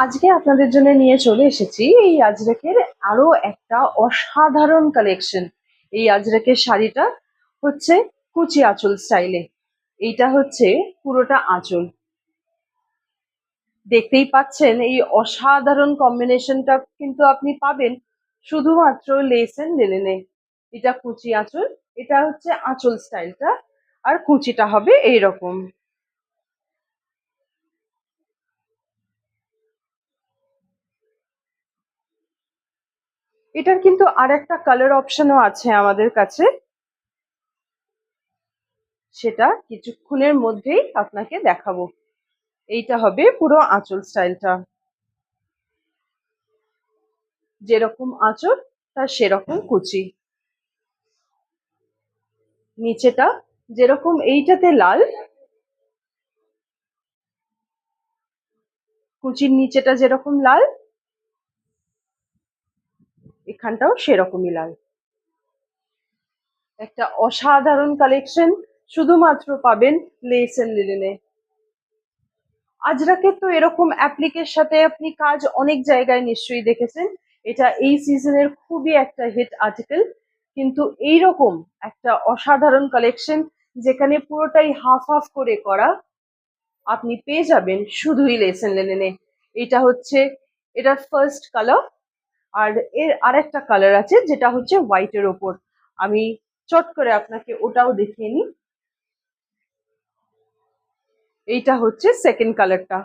আজকে আপনাদের জন্য নিয়ে চলে এসেছি এই আজরাকের আরো একটা অসাধারণ কালেকশন। এই আজরাকের শাড়িটা হচ্ছে কুচি আঁচল স্টাইলে। এইটা হচ্ছে পুরোটা আঁচল। দেখতেই পাচ্ছেন এই অসাধারণ কম্বিনেশনটা কিন্তু আপনি পাবেন শুধুমাত্র লেস এন্ড লিনেনে। এটা কুচি আঁচল, এটা হচ্ছে আঁচল স্টাইলটা, আর কুচিটা হবে এইরকম। এটার কিন্তু আর একটা কালার অপশনও আছে আমাদের কাছে, সেটা কিছুক্ষণের মধ্যেই আপনাকে দেখাবো। এইটা হবে পুরো আঁচল স্টাইলটা, যেরকম আঁচল তার সেরকম কুচি। নিচেটা যেরকম এইটাতে লাল, কুচির নিচেটা যেরকম লাল, এখানটাও সেরকমই লাল। একটা অসাধারণ কালেকশন, শুধুমাত্র পাবেন লেস এন্ড লিনেনে। আজরাকের তো এরকম অ্যাপ্লিকের সাথে আপনি কাজ অনেক জায়গায় নিশ্চয়ই দেখেছেন। এটা এই সিজনের খুবই একটা হিট আর্টিকেল। কিন্তু এইরকম একটা অসাধারণ কালেকশন যেখানে পুরোটাই হাফ হাফ করে করা, আপনি পেয়ে যাবেন শুধুই লেসেন লিনেনে। এটা হচ্ছে এটার ফার্স্ট কালার। আর এর আরেকটা কালার আছে যেটা হচ্ছে হোয়াইটের ওপর। আমি চট করে আপনাকে ওটাও দেখিয়ে নিই। এইটা হচ্ছে সেকেন্ড কালারটা।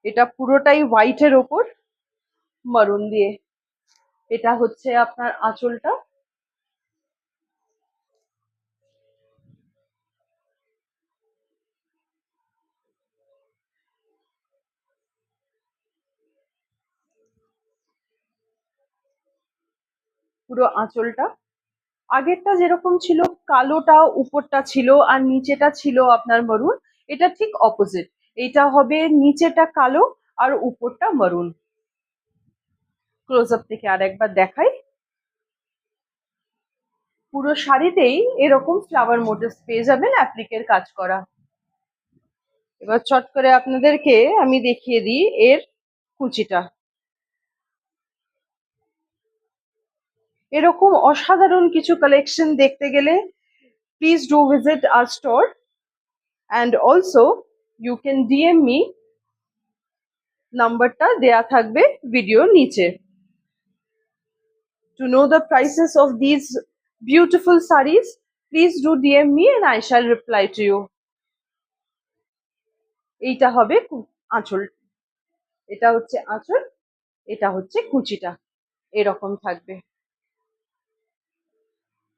এটা পুরোটাই হোয়াইটের ওপর মারুন দিয়ে। এটা হচ্ছে আপনার আঁচলটা। পুরো আঁচলটা আগেরটা যেরকম ছিল, কালোটা উপরটা ছিল আর নিচেটা ছিল আপনার মারুন, এটা ঠিক অপোজিট। এটা হবে নিচেটা কালো আর উপরটা মারুন। ক্লোজ আপ থেকে আর একবার দেখাই। পুরো শাড়িতেই এরকম ফ্লাওয়ার মোটিভস পেয়ে যাবেন অ্যাপ্লিকের কাজ করা। এবার চট করে আপনাদেরকে আমি দেখিয়ে দিই এর কুচিটা। এরকম অসাধারণ কিছু কালেকশন দেখতে গেলে please do visit our store, and also you can DM me. নাম্বারটা দেয়া থাকবে ভিডিওর নিচে। To know the prices of these beautiful sarees, please do DM me and I shall reply to you. এইটা হবে আঁচল। এটা হচ্ছে আঁচল, এটা হচ্ছে কুচিটা, এরকম থাকবে।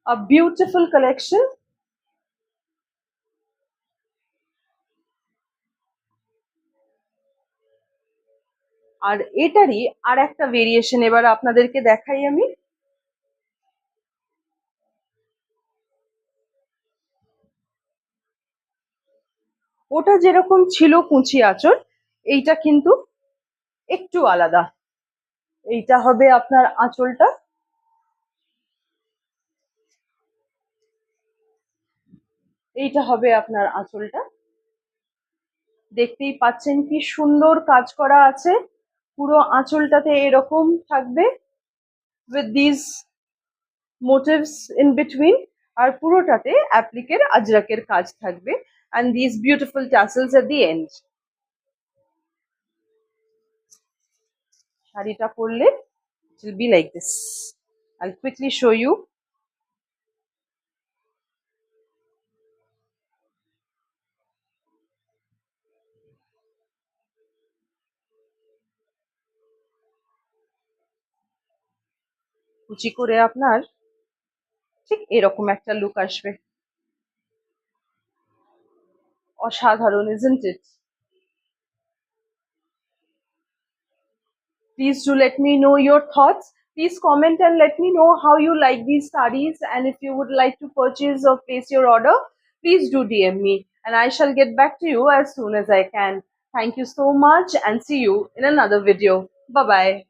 A beautiful collection. আর এটারই আর একটা ভেরিয়েশন এবার আপনাদেরকে দেখাই আমি। ওটা যেরকম ছিল কুচি আঁচল, এইটা কিন্তু একটু আলাদা। এইটা হবে আপনার আঁচলটা, এইটা হবে আপনার আঁচলটা। দেখতেই পাচ্ছেন কি সুন্দর কাজ করা আছে। পুরো আঁচলটাতে এরকম থাকবে with these motifs in between, আর পুরোটাতে অ্যাপ্লিকের আজরাকের কাজ থাকবে and these beautiful tassels at the end. শাড়িটা পরলে it will be like this. I'll quickly show you. কুচি করে আপনার ঠিক এরকম একটা লুক আসবে। অসাধারণ, isn't it? Please do let me know your thoughts. Please comment and let me know how you like these sarees, and if you would like to purchase or place your order, please do DM me and I shall get back to you as soon as I can. Thank you so much and see you in another video. Bye bye.